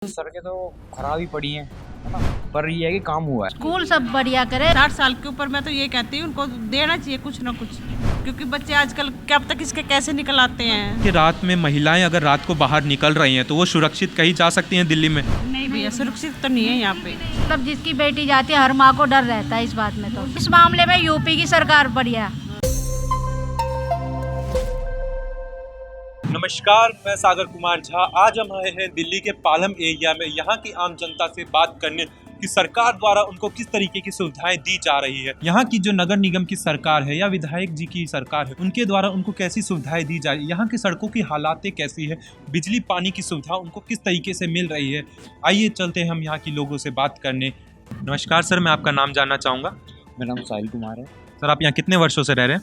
सड़कें तो खराब ही पड़ी हैं, है ना। पर ये है कि काम हुआ है। स्कूल सब बढ़िया करे। 60 साल के ऊपर मैं तो ये कहती हूँ उनको देना चाहिए कुछ ना कुछ, क्योंकि बच्चे आजकल क्या पता किसके कैसे निकल आते हैं। कि रात में महिलाएं अगर रात को बाहर निकल रही हैं तो वो सुरक्षित कहीं जा सकती हैं दिल्ली में? नहीं भैया, सुरक्षित तो नहीं है यहाँ पे। मतलब जिसकी बेटी जाती है हर माँ को डर रहता है इस बात में। तो इस मामले में यूपी की सरकार बढ़िया है। नमस्कार, मैं सागर कुमार झा। आज हम आए हैं दिल्ली के पालम एरिया में यहाँ की आम जनता से बात करने कि सरकार द्वारा उनको किस तरीके की सुविधाएं दी जा रही है। यहाँ की जो नगर निगम की सरकार है या विधायक जी की सरकार है, उनके द्वारा उनको कैसी सुविधाएं दी जा रही है, यहाँ की सड़कों की हालातें कैसी है, बिजली पानी की सुविधा उनको किस तरीके से मिल रही है। आइए चलते हैं हम यहाँ की लोगों से बात करने। नमस्कार सर, मैं आपका नाम जानना चाहूँगा। मेरा नाम साहिल कुमार है। सर, आप यहाँ कितने वर्षों से रह रहे हैं?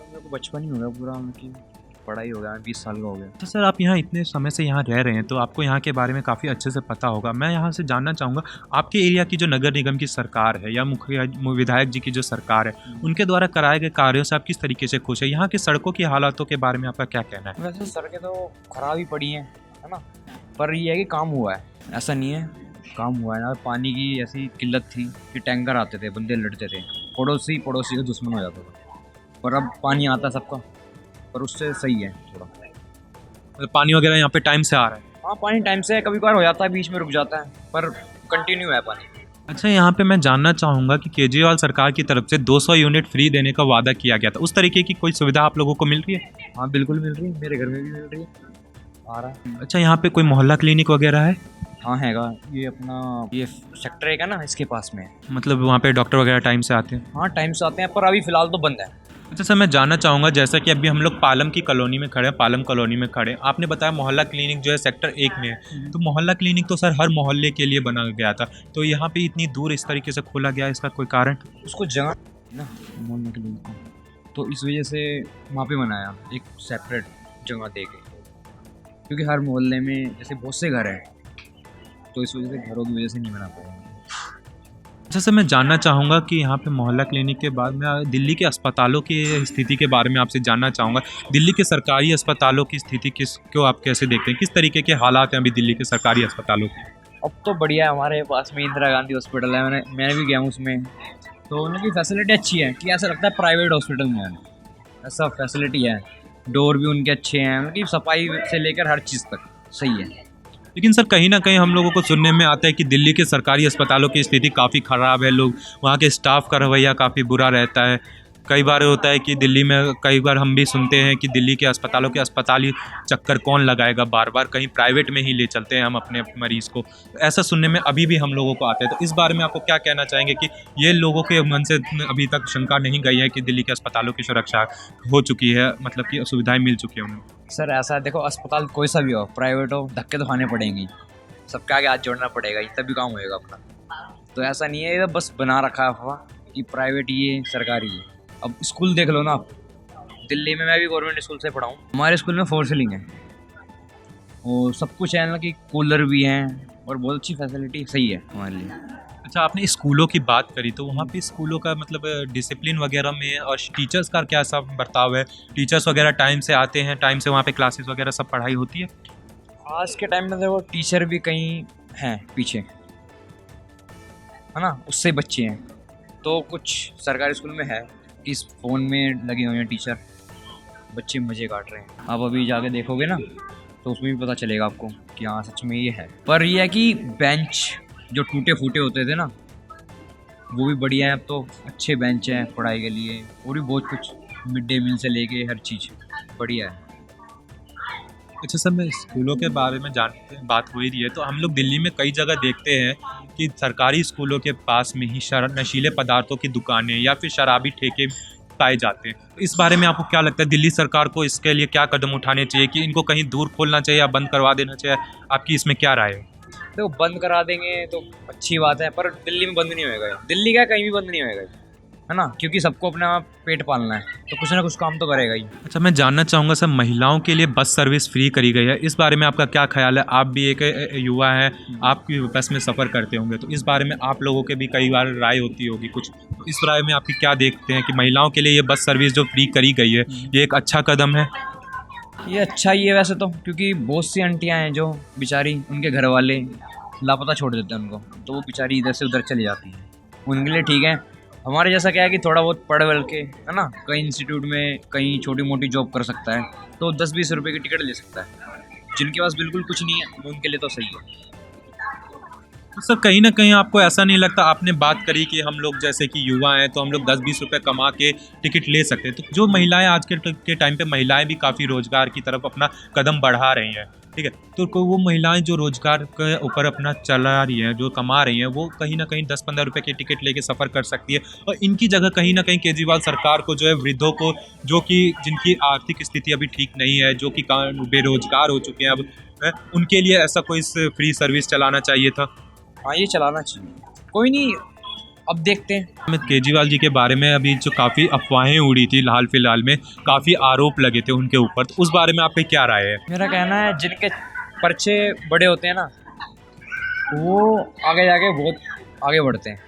मेरे को बचपन ही हो गया पूरा, उनकी पढ़ाई हो गया, 20 साल का हो गया। तो सर, आप यहाँ इतने समय से यहाँ रह रहे हैं तो आपको यहाँ के बारे में काफ़ी अच्छे से पता होगा। मैं यहाँ से जानना चाहूँगा, आपके एरिया की जो नगर निगम की सरकार है या मुख्य विधायक जी की जो सरकार है, उनके द्वारा कराए गए कार्यों से आप किस तरीके से खुश है? यहाँ की सड़कों की हालातों के बारे में आपका क्या कहना है? वैसे सड़कें तो खराब ही पड़ी हैं, है ना। पर ये है कि काम हुआ है, ऐसा नहीं है, काम हुआ है ना। पानी की ऐसी किल्लत थी कि टैंकर आते थे, बंदे लड़ते थे, पड़ोसी का दुश्मन हो जाता था। पर अब पानी आता है सबका, पर उससे सही है थोड़ा। पानी वगैरह यहाँ पे टाइम से आ रहा है? हाँ, पानी टाइम से कभी कभार हो जाता है, बीच में रुक जाता है, पर कंटिन्यू है पानी। अच्छा, यहाँ पे मैं जानना चाहूँगा कि केजरीवाल सरकार की तरफ से 200 यूनिट फ्री देने का वादा किया गया था, उस तरीके की कोई सुविधा आप लोगों को मिल रही है? हाँ बिल्कुल मिल रही है, मेरे घर में भी मिल रही है, आ रहा है। अच्छा, यहाँ पे कोई मोहल्ला क्लिनिक वगैरह है? हाँ हैगा, ये अपना ये सेक्टर है ना, इसके पास में है। मतलब वहाँ पे डॉक्टर वगैरह टाइम से आते हैं? हाँ टाइम से आते हैं, पर अभी फिलहाल तो बंद है। अच्छा सर, मैं जानना चाहूँगा, जैसा कि अभी हम लोग पालम की कॉलोनी में खड़े हैं, पालम कॉलोनी में खड़े हैं, आपने बताया मोहल्ला क्लिनिक जो है सेक्टर 1 में है, तो मोहल्ला क्लिनिक तो सर हर मोहल्ले के लिए बना गया था, तो यहाँ पे इतनी दूर इस तरीके से खोला गया, इसका कोई कारण? उसको जगह ना मोहल्ला क्लिनिक को, तो इस वजह से वहाँ पे बनाया एक सेपरेट जगह दे के, क्योंकि हर मोहल्ले में जैसे बहुत से घर हैं, तो इस वजह से घरों की वजह से नहीं बना पाया। अच्छा सर, मैं जानना चाहूँगा कि यहाँ पे मोहल्ला क्लिनिक के बाद में दिल्ली के अस्पतालों की स्थिति के बारे में आपसे जानना चाहूँगा। दिल्ली के सरकारी अस्पतालों की स्थिति को आप कैसे देखते हैं? किस तरीके के हालात हैं अभी दिल्ली के सरकारी अस्पतालों के? अब तो बढ़िया है, हमारे पास में इंदिरा गांधी हॉस्पिटल है, मैं भी गया हूँ उसमें, तो उनकी फैसिलिटी अच्छी है कि ऐसा लगता है प्राइवेट हॉस्पिटल में है, ऐसा फैसिलिटी है। डोर भी उनके अच्छे हैं, उनकी सफाई से लेकर हर चीज़ तक सही है। लेकिन सर, कहीं ना कहीं हम लोगों को सुनने में आता है कि दिल्ली के सरकारी अस्पतालों की स्थिति काफ़ी ख़राब है, लोग वहाँ के स्टाफ का रवैया काफ़ी बुरा रहता है। कई बार होता है कि दिल्ली में, कई बार हम भी सुनते हैं कि दिल्ली के अस्पतालों के अस्पताली चक्कर कौन लगाएगा, बार बार कहीं प्राइवेट में ही ले चलते हैं हम अपने मरीज़ को। ऐसा सुनने में अभी भी हम लोगों को आता है, तो इस बारे में आपको क्या कहना चाहेंगे कि ये लोगों के मन से अभी तक शंका नहीं गई है कि दिल्ली के अस्पतालों की सुरक्षा हो चुकी है, मतलब कि सुविधाएँ मिल चुकी हैं उन्हें? सर ऐसा है, देखो अस्पताल कोई सा भी हो, प्राइवेट हो, धक्के तो खाने पड़ेंगे, सबके आगे हाथ जोड़ना पड़ेगा, तभी काम होएगा अपना। तो ऐसा नहीं है, ये बस बना रखा है अफवाह कि प्राइवेट ये सरकारी है। अब स्कूल देख लो ना आप, दिल्ली में मैं भी गवर्नमेंट स्कूल से पढ़ा हूँ, हमारे स्कूल में 4 सीलिंग है और सब कुछ है ना, कि कूलर भी हैं और बहुत अच्छी फैसिलिटी सही है हमारे लिए। अच्छा, आपने स्कूलों की बात करी, तो वहाँ पे स्कूलों का मतलब डिसिप्लिन वगैरह में और टीचर्स का क्या सब बर्ताव है? टीचर्स वगैरह टाइम से आते हैं, टाइम से वहाँ पे क्लासेस वगैरह सब पढ़ाई होती है? आज के टाइम में देखो टीचर भी कहीं हैं पीछे, है ना, उससे बच्चे हैं। तो कुछ सरकारी स्कूल में है कि इस फ़ोन में लगे हुए हैं टीचर, बच्चे मज़े काट रहे हैं। आप अभी जाके देखोगे ना तो उसमें भी पता चलेगा आपको कि हाँ सच में ये है। पर यह है कि बेंच जो टूटे फूटे होते थे ना, वो भी बढ़िया है, अब तो अच्छे बेंच हैं पढ़ाई के लिए, और भी बहुत कुछ, मिड डे मील से लेके हर चीज़ बढ़िया है। अच्छा सर, मैं स्कूलों के बारे में बात हो ही रही है, तो हम लोग दिल्ली में कई जगह देखते हैं कि सरकारी स्कूलों के पास में ही नशीले पदार्थों की दुकानें या फिर शराबी ठेके पाए जाते हैं। तो इस बारे में आपको क्या लगता है, दिल्ली सरकार को इसके लिए क्या कदम उठाने चाहिए कि इनको कहीं दूर खोलना चाहिए या बंद करवा देना चाहिए? आपकी इसमें क्या राय है? देखो बंद करा देंगे तो अच्छी बात है, पर दिल्ली में बंद नहीं होएगा, दिल्ली का कहीं भी बंद नहीं होएगा, है ना, क्योंकि सबको अपना पेट पालना है, तो कुछ ना कुछ काम तो करेगा ही। अच्छा, मैं जानना चाहूँगा सर, महिलाओं के लिए बस सर्विस फ्री करी गई है, इस बारे में आपका क्या ख्याल है? आप भी एक युवा हैं, आप भी बस में सफ़र करते होंगे, तो इस बारे में आप लोगों के भी कई बार राय होती होगी कुछ, तो इस राय में आपकी क्या देखते हैं कि महिलाओं के लिए ये बस सर्विस जो फ्री करी गई है, ये एक अच्छा कदम है? ये अच्छा ही है वैसे तो, क्योंकि बहुत सी आंटियाँ हैं जो बेचारी, उनके घर वाले लापता छोड़ देते हैं उनको, तो वो बेचारी इधर से उधर चली जाती है। उनके लिए ठीक है। हमारे जैसा क्या है कि थोड़ा बहुत पढ़ वढ़ के, है ना, कहीं इंस्टीट्यूट में कहीं छोटी मोटी जॉब कर सकता है, तो 10-20 रुपए की टिकट ले सकता है। जिनके पास बिल्कुल कुछ नहीं है उनके लिए तो सही है। तो सर कहीं ना कहीं आपको ऐसा नहीं लगता, आपने बात करी कि हम लोग जैसे कि युवा हैं तो हम लोग 10-20 रुपए कमा के टिकट ले सकते हैं, तो जो महिलाएं आज के टाइम पे महिलाएं भी काफ़ी रोजगार की तरफ अपना कदम बढ़ा रही हैं, ठीक है, तो वो महिलाएं जो रोजगार के ऊपर अपना चला रही हैं, जो कमा रही हैं, वो कहीं ना कहीं 10-15 रुपए की टिकट लेके सफ़र कर सकती है। और इनकी जगह कहीं ना कहीं केजरीवाल सरकार को जो है वृद्धों को, जो कि जिनकी आर्थिक स्थिति अभी ठीक नहीं है, जो कि बेरोजगार हो चुके हैं अब, उनके लिए ऐसा कोई फ्री सर्विस चलाना चाहिए था। हाँ, ये चलाना चाहिए। कोई नहीं, अब देखते हैं। केजरीवाल जी के बारे में अभी जो काफ़ी अफवाहें उड़ी थी हाल फिलहाल में, काफ़ी आरोप लगे थे उनके ऊपर, तो उस बारे में आपकी क्या राय है? मेरा कहना है जिनके पर्चे बड़े होते हैं ना, वो आगे जाके बहुत आगे बढ़ते हैं।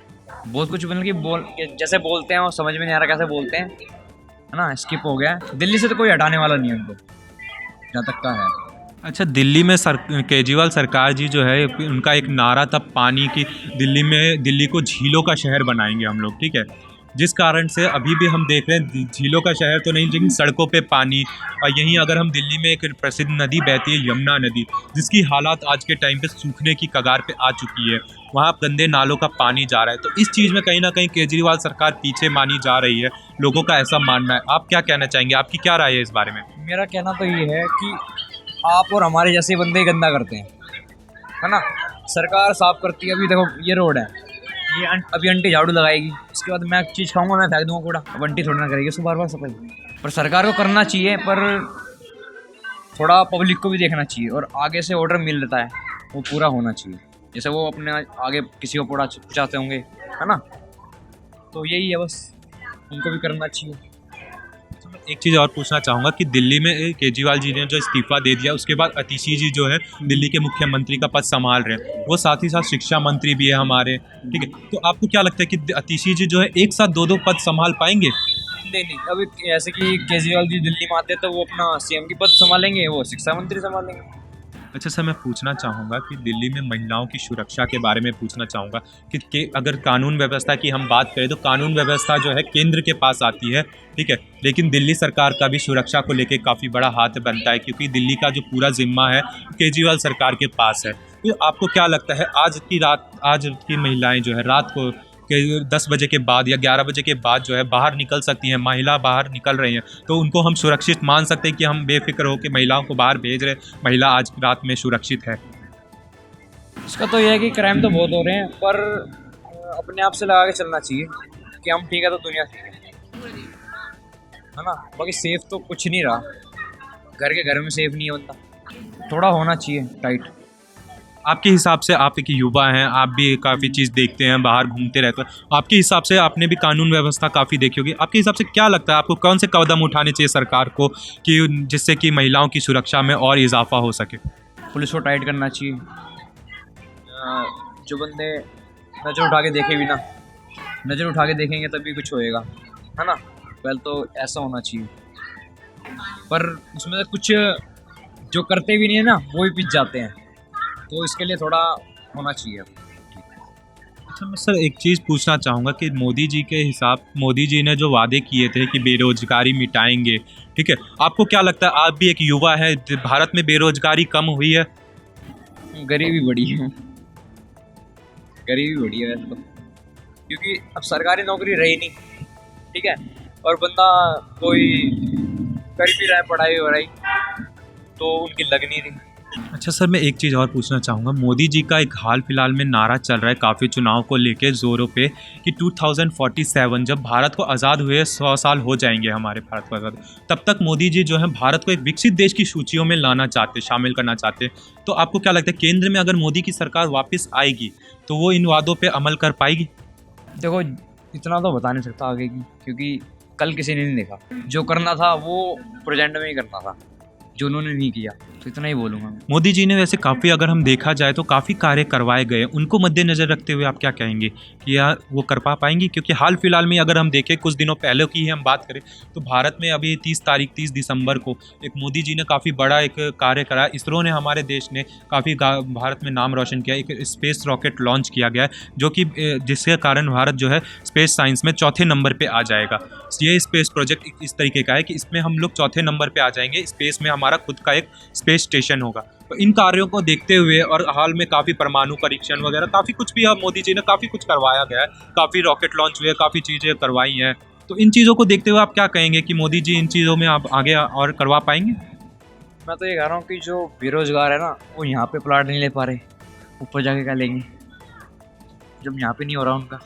बहुत कुछ मतलब कि जैसे बोलते हैं वो समझ में नहीं आ रहा कैसे बोलते हैं, है ना, स्किप हो गया। दिल्ली से तो कोई हटाने वाला नहीं है उनको, जहाँ तक का है। अच्छा, दिल्ली में केजरीवाल सरकार जी जो है, उनका एक नारा था पानी की, दिल्ली को झीलों का शहर बनाएंगे हम लोग, ठीक है, जिस कारण से अभी भी हम देख रहे हैं झीलों का शहर तो नहीं लेकिन सड़कों पे पानी। और यहीं अगर हम दिल्ली में एक प्रसिद्ध नदी बहती है यमुना नदी, जिसकी हालात आज के टाइम पे सूखने की कगार पे आ चुकी है, वहाँ गंदे नालों का पानी जा रहा है। तो इस चीज़ में कहीं ना कहीं केजरीवाल सरकार पीछे मानी जा रही है, लोगों का ऐसा मानना है। आप क्या कहना चाहेंगे, आपकी क्या राय है इस बारे में? मेरा कहना तो ये है कि आप और हमारे जैसे बंदे गंदा करते हैं, है ना। सरकार साफ करती है। अभी देखो ये रोड है, ये अभी आंटी झाड़ू लगाएगी, उसके बाद मैं चीज़ खाऊंगा, मैं फेंक दूंगा कूड़ा, अब आंटी थोड़ी ना करेगी उसको बार बार सफाई। पर सरकार को करना चाहिए, पर थोड़ा पब्लिक को भी देखना चाहिए, और आगे से ऑर्डर मिल लेता है वो पूरा होना चाहिए। जैसे वो अपने आगे किसी को पहुँचाते होंगे, है ना, तो यही है बस, उनको भी करना चाहिए। एक चीज़ और पूछना चाहूँगा कि दिल्ली में केजरीवाल जी ने जो इस्तीफा दे दिया, उसके बाद अतिशी जी जो है दिल्ली के मुख्यमंत्री का पद संभाल रहे हैं, वो साथ ही साथ शिक्षा मंत्री भी है हमारे, ठीक है, तो आपको क्या लगता है कि अतिशी जी जो है एक साथ दो पद संभाल पाएंगे? नहीं, अभी ऐसे कि केजरीवाल जी दिल्ली में आते तो वो अपना सीएम की पद संभालेंगे, वो शिक्षा मंत्री संभालेंगे। अच्छा सर, मैं पूछना चाहूँगा कि दिल्ली में महिलाओं की सुरक्षा के बारे में पूछना चाहूँगा कि अगर कानून व्यवस्था की हम बात करें तो कानून व्यवस्था जो है केंद्र के पास आती है, ठीक है, लेकिन दिल्ली सरकार का भी सुरक्षा को लेकर काफ़ी बड़ा हाथ बनता है, क्योंकि दिल्ली का जो पूरा जिम्मा है केजरीवाल सरकार के पास है। तो आपको क्या लगता है आज की महिलाएं जो है रात को 10 बजे के बाद या 11 बजे के बाद जो है बाहर निकल सकती हैं, महिला बाहर निकल रही हैं, तो उनको हम सुरक्षित मान सकते हैं कि हम बेफिक्र हो कि महिलाओं को बाहर भेज रहे, महिला आज रात में सुरक्षित है? इसका तो यह है कि क्राइम तो बहुत हो रहे हैं, पर अपने आप से लगा के चलना चाहिए कि हम ठीक है तो दुनिया ठीक है ना। बाकी सेफ तो कुछ नहीं रहा, घर के घर में सेफ नहीं है बंदा, थोड़ा होना चाहिए टाइट। आपके हिसाब से, आप एक युवा हैं, आप भी काफ़ी चीज़ देखते हैं, बाहर घूमते रहते हैं, आपके हिसाब से आपने भी कानून व्यवस्था काफ़ी देखी होगी, आपके हिसाब से क्या लगता है आपको कौन से कदम उठाने चाहिए सरकार को कि जिससे कि महिलाओं की सुरक्षा में और इजाफा हो सके? पुलिस को टाइट करना चाहिए, जो बंदे नज़र उठा के देखे भी ना, नज़र उठा के देखेंगे तभी कुछ होएगा, है ना। पहले तो ऐसा होना चाहिए, पर उसमें से कुछ जो करते भी नहीं है ना वो भी पिस जाते हैं, तो इसके लिए थोड़ा होना चाहिए। अच्छा, मैं सर एक चीज़ पूछना चाहूँगा कि मोदी जी ने जो वादे किए थे कि बेरोजगारी मिटाएंगे, ठीक है, आपको क्या लगता है, आप भी एक युवा है, भारत में बेरोजगारी कम हुई है? गरीबी बढ़ी है, गरीबी बढ़ी है वैसे तो, क्योंकि अब सरकारी नौकरी रही नहीं, ठीक है, और बंदा कोई कर भी रहा है पढ़ाई वढ़ाई तो उनकी लग नहीं रही। अच्छा सर, मैं एक चीज़ और पूछना चाहूँगा, मोदी जी का एक हाल फिलहाल में नारा चल रहा है काफ़ी चुनाव को लेके ज़ोरों पे कि 2047 जब भारत को आज़ाद हुए 100 साल हो जाएंगे हमारे भारत को आज़ाद, तब तक मोदी जी जो है भारत को एक विकसित देश की सूचियों में लाना चाहते, शामिल करना चाहते। तो आपको क्या लगता है केंद्र में अगर मोदी की सरकार वापस आएगी तो वो इन वादों पर अमल कर पाएगी? देखो इतना तो बता नहीं सकता आगे की, क्योंकि कल किसी ने नहीं देखा, जो करना था वो प्रेजेंट में ही करना था, जो उन्होंने नहीं किया। तो इतना ही बोलूँगा मैं। मोदी जी ने वैसे काफ़ी, अगर हम देखा जाए तो काफ़ी कार्य करवाए गए, उनको मद्देनज़र रखते हुए आप क्या कहेंगे कि यार वो कर पाएंगे? क्योंकि हाल फिलहाल में अगर हम देखें, कुछ दिनों पहले की ही हम बात करें तो भारत में अभी 30 दिसंबर को एक मोदी जी ने काफ़ी बड़ा एक कार्य करा। इसरो ने, हमारे देश ने काफ़ी भारत में नाम रोशन किया। एक स्पेस रॉकेट लॉन्च किया गया है, जो कि जिसके कारण भारत जो है स्पेस साइंस में चौथे नंबर पर आ जाएगा। ये स्पेस प्रोजेक्ट इस तरीके का है कि इसमें हम लोग चौथे नंबर पर आ जाएंगे। स्पेस में हमारा खुद का एक स्पेस स्टेशन होगा। तो इन कार्यों को देखते हुए और हाल में काफ़ी परमाणु परीक्षण वगैरह काफ़ी कुछ भी मोदी जी ने काफ़ी कुछ करवाया गया है, काफ़ी रॉकेट लॉन्च हुए, काफ़ी चीज़ें करवाई हैं। तो इन चीज़ों को देखते हुए आप क्या कहेंगे कि मोदी जी इन चीज़ों में आप आगे और करवा पाएंगे? मैं तो ये कह रहा हूँ कि जो बेरोजगार है ना, वो यहाँ पे प्लाट नहीं ले पा रहे, ऊपर जाके क्या लेंगे जब यहाँ पे नहीं हो रहा उनका।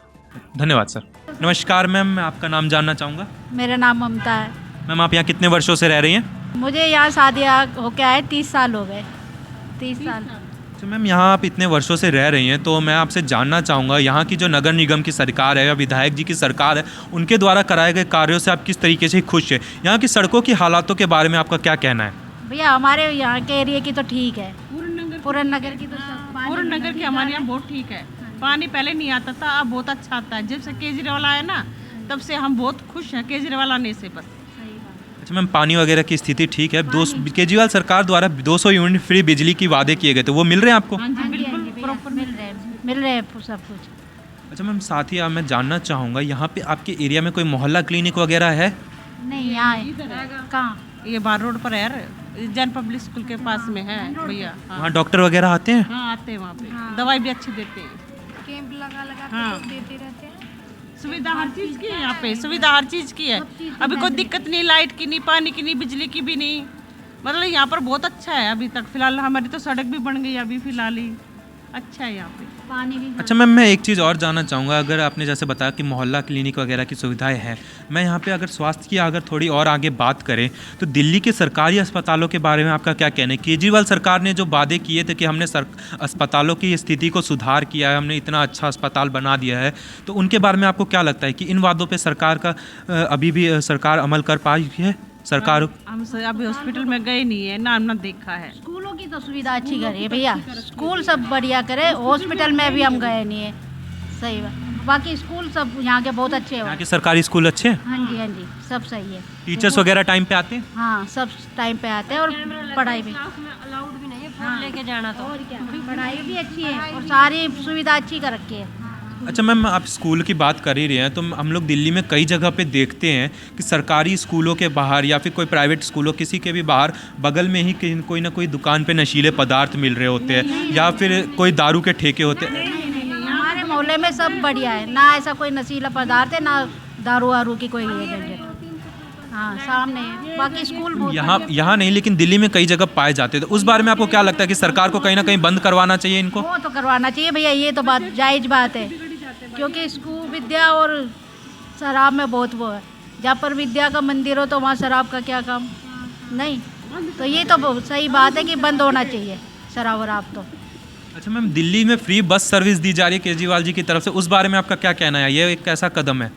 धन्यवाद सर। नमस्कार मैम, मैं आपका नाम जानना चाहूँगा। मेरा नाम ममता है। मैम, आप यहाँ कितने वर्षों से रह रही हैं? मुझे यहाँ शादी होके आए 30 साल हो गए। 30 साल। तो मैम, यहाँ आप इतने वर्षों से रह रही हैं, तो मैं आपसे जानना चाहूँगा यहाँ की जो नगर निगम की सरकार है या विधायक जी की सरकार है, उनके द्वारा कराए गए कार्यों से आप किस तरीके से खुश हैं? यहाँ की सड़कों की हालातों के बारे में आपका क्या कहना है? भैया हमारे यहाँ के एरिया की तो ठीक है, पूरन नगर की तो पूरन नगर की हमारे यहाँ बहुत ठीक है। पानी पहले नहीं आता था, अब बहुत अच्छा आता है। जब से केजरीवाल आया ना, तब से हम बहुत खुश हैं केजरीवाल आने से। बस अच्छा मैम, पानी वगैरह की स्थिति ठीक है? केजरीवाल सरकार द्वारा 200 यूनिट फ्री बिजली की वादे किए गए थे, वो मिल रहे हैं आपको? हाँ जी, बिल्कुल प्रॉपर मिल रहे हैं सब कुछ। अच्छा मैम, साथ ही मैं जानना चाहूँगा यहाँ पे आपके एरिया में कोई मोहल्ला क्लिनिक वगैरह है? नहीं, यहाँ कहाँ? ये बार रोड पर है, जन पब्लिक स्कूल के पास में है भैया। वहाँ डॉक्टर वगैरह आते हैं? हाँ आते हैं, वहाँ पे दवाई भी अच्छी देते हैं, कैंप लगा हाँ। देते रहते हैं। सुविधा हर चीज़ की है यहाँ पे, सुविधा हर चीज़ की है। अभी कोई दिक्कत नहीं, लाइट की नहीं, पानी की नहीं, बिजली की भी नहीं। मतलब यहाँ पर बहुत अच्छा है अभी तक। फिलहाल हमारी तो सड़क भी बन गई अभी फिलहाल ही, अच्छा है यहाँ पे पानी भी। अच्छा मैम, मैं एक चीज़ और जानना चाहूँगा। अगर आपने जैसे बताया कि मोहल्ला क्लिनिक वगैरह की सुविधाएं हैं, मैं यहाँ पे अगर स्वास्थ्य की अगर थोड़ी और आगे बात करें तो दिल्ली के सरकारी अस्पतालों के बारे में आपका क्या कहना है? केजरीवाल सरकार ने जो वादे किए थे कि हमने अस्पतालों की स्थिति को सुधार किया है, हमने इतना अच्छा अस्पताल बना दिया है, तो उनके बारे में आपको क्या लगता है कि इन वादों पर सरकार का अभी भी सरकार अमल कर पाई है? सरकार हम अभी हॉस्पिटल में गए नहीं है ना, हमने देखा है। स्कूलों की तो सुविधा अच्छी करे भैया, स्कूल सब बढ़िया करे। हॉस्पिटल में भी हम गए नहीं है, सही बात। बाकी स्कूल सब यहाँ के बहुत अच्छे यहाँ हैं। के सरकारी स्कूल अच्छे हैं? हाँ जी, सब सही है। टीचर्स वगैरह टाइम पे आते हैं? हाँ, सब टाइम पे आते हैं और पढ़ाई भी अलाउड भी नहीं है फोन लेके जाना, तो और क्या, पढ़ाई भी अच्छी है और सारी सुविधा अच्छी कर रखी है। अच्छा मैम, आप स्कूल की बात कर ही रहे हैं, तो हम लोग दिल्ली में कई जगह पे देखते हैं कि सरकारी स्कूलों के बाहर या फिर कोई प्राइवेट स्कूलों किसी के भी बाहर बगल में ही कोई ना कोई दुकान पे नशीले पदार्थ मिल रहे होते हैं या फिर कोई दारू के ठेके होते हैं। हमारे मोहल्ले में सब बढ़िया है, ना ऐसा कोई नशीला पदार्थ है, ना दारू वारू की कोई है झंझट। हाँ, सामने है। बाकी स्कूल बहुत यहाँ नहीं, लेकिन दिल्ली में कई जगह पाए जाते थे। उस बारे में आपको क्या लगता है कि सरकार को कहीं ना कहीं बंद करवाना चाहिए इनको? वो तो करवाना चाहिए भैया, ये तो बात जायज़ बात है, क्योंकि स्कूल विद्या और शराब में बहुत वो है। जहाँ पर विद्या का मंदिर हो तो वहाँ शराब का क्या काम? नहीं, तो ये तो बहुत सही बात है कि बंद होना चाहिए शराब वराब तो। अच्छा मैम, दिल्ली में फ्री बस सर्विस दी जा रही है केजरीवाल जी की तरफ से, उस बारे में आपका क्या कहना है? ये एक कैसा कदम है?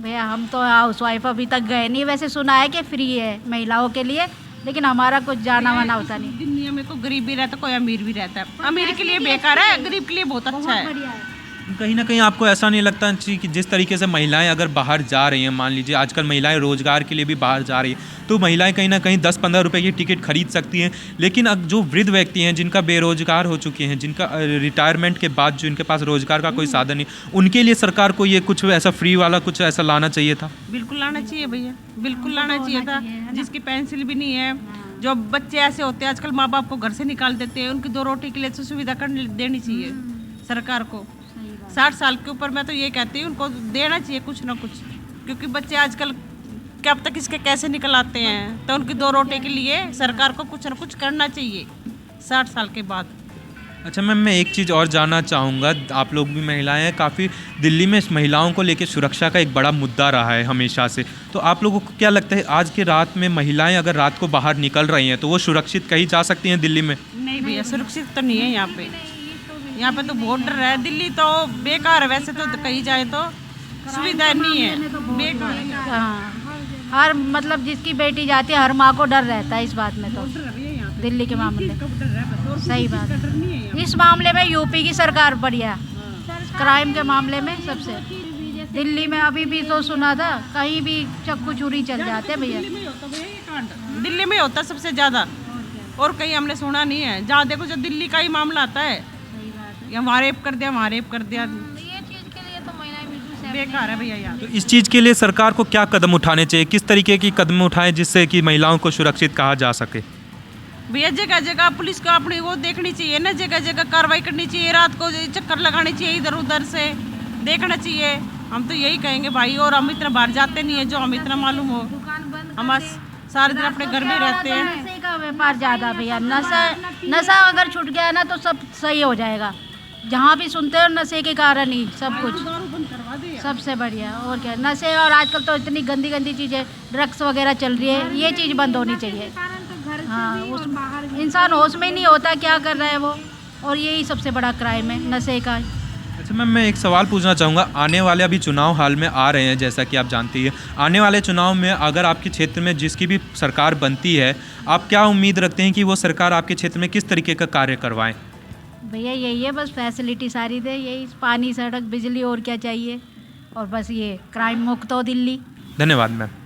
भैया हम तो हाउस वाइफ अभी तक गए नहीं, वैसे सुना है कि फ्री है महिलाओं के लिए, लेकिन हमारा कुछ जाना वाना होता नहीं। दुनिया में कोई गरीब भी रहता है, कोई अमीर भी रहता है। अमीर के लिए बेकार है, गरीब के लिए बहुत अच्छा है। कहीं ना कहीं आपको ऐसा नहीं लगता कि जिस तरीके से महिलाएं अगर बाहर जा रही हैं, मान लीजिए आजकल महिलाएं रोजगार के लिए भी बाहर जा रही हैं, तो महिलाएं कहीं ना कहीं 10-15 रुपए की टिकट खरीद सकती हैं, लेकिन अब जो वृद्ध व्यक्ति हैं जिनका बेरोजगार हो चुके हैं, जिनका रिटायरमेंट के बाद जो इनके पास रोजगार का कोई साधन नहीं, उनके लिए सरकार को ये कुछ ऐसा फ्री वाला कुछ ऐसा लाना चाहिए था। बिल्कुल लाना चाहिए भैया, बिल्कुल लाना चाहिए था। जिसकी पेंसिल भी नहीं है, जो बच्चे ऐसे होते हैं आजकल माँ बाप को घर से निकाल देते हैं, उनकी 2 रोटी के लिए तो सुविधा कर देनी चाहिए सरकार को। 60 साल के ऊपर मैं तो ये कहती हूँ उनको देना चाहिए कुछ ना कुछ, क्योंकि बच्चे आजकल कब तक इसके कैसे निकल आते हैं। तो उनकी 2 रोटी के लिए सरकार को कुछ ना कुछ करना चाहिए 60 साल के बाद। अच्छा मैम, मैं एक चीज़ और जानना चाहूँगा। आप लोग भी महिलाएं हैं, काफ़ी दिल्ली में महिलाओं को लेकर सुरक्षा का एक बड़ा मुद्दा रहा है हमेशा से, तो आप लोगों को क्या लगता है आज की रात में महिलाएं अगर रात को बाहर निकल रही हैं तो वो सुरक्षित कहीं जा सकती हैं दिल्ली में? नहीं भैया, सुरक्षित तो नहीं है यहाँ पे। यहाँ पे तो बहुत डर है। दिल्ली तो बेकार है, वैसे तो कहीं जाए तो सुविधा नहीं है, बेकार है। हर मतलब जिसकी बेटी जाती है हर माँ को डर रहता है इस बात में। तो दिल्ली के मामले सही बात, इस मामले में यूपी की सरकार बढ़िया, क्राइम के मामले में सबसे। दिल्ली में अभी भी तो सुना था कहीं भी चक्कू चोरी चल जाते हैं भैया। दिल्ली में होता है सबसे ज़्यादा, और कहीं हमने सुना नहीं है। जहाँ देखो जो दिल्ली का ही मामला आता है, या वहाँ रेप कर दिया, वहाँ रेप कर दिया। ये चीज़ के लिए तो महिलाएं बिल्कुल बेकार है भैया यार। तो इस चीज़ के लिए सरकार को क्या कदम उठाने चाहिए, किस तरीके की कदम उठाएं जिससे कि महिलाओं को सुरक्षित कहा जा सके? भैया जगह जगह पुलिस को अपनी वो देखनी चाहिए ना, जगह जगह कार्रवाई करनी चाहिए, रात को चक्कर लगानी चाहिए, इधर उधर से देखना चाहिए। हम तो यही कहेंगे भाई, और हम इतना बाहर जाते नहीं है जो हम इतना मालूम हो, हम सारे दिन अपने घर में रहते हैं। नशे का व्यापार ज़्यादा भैया, नशा अगर छूट गया ना तो सब सही हो जाएगा। जहाँ भी सुनते हो नशे के कारण ही सब कुछ, सबसे बढ़िया। और क्या, नशे और आजकल तो इतनी गंदी गंदी चीज़ें ड्रग्स वगैरह चल रही है, ये चीज़ बंद होनी चाहिए। हाँ, उस इंसान होश में ही नहीं होता क्या कर रहा है वो, और यही सबसे बड़ा क्राइम है नशे का। अच्छा मैम, मैं एक सवाल पूछना चाहूँगा। आने वाले अभी चुनाव हाल में आ रहे हैं, जैसा कि आप जानती हैं, आने वाले चुनाव में अगर आपके क्षेत्र में जिसकी भी सरकार बनती है, आप क्या उम्मीद रखते हैं कि वो सरकार आपके क्षेत्र में किस तरीके का कार्य करवाएं? भैया यही है, बस फैसिलिटी सारी दे, यही पानी, सड़क, बिजली, और क्या चाहिए। और बस ये क्राइम मुक्त हो दिल्ली। धन्यवाद मैम।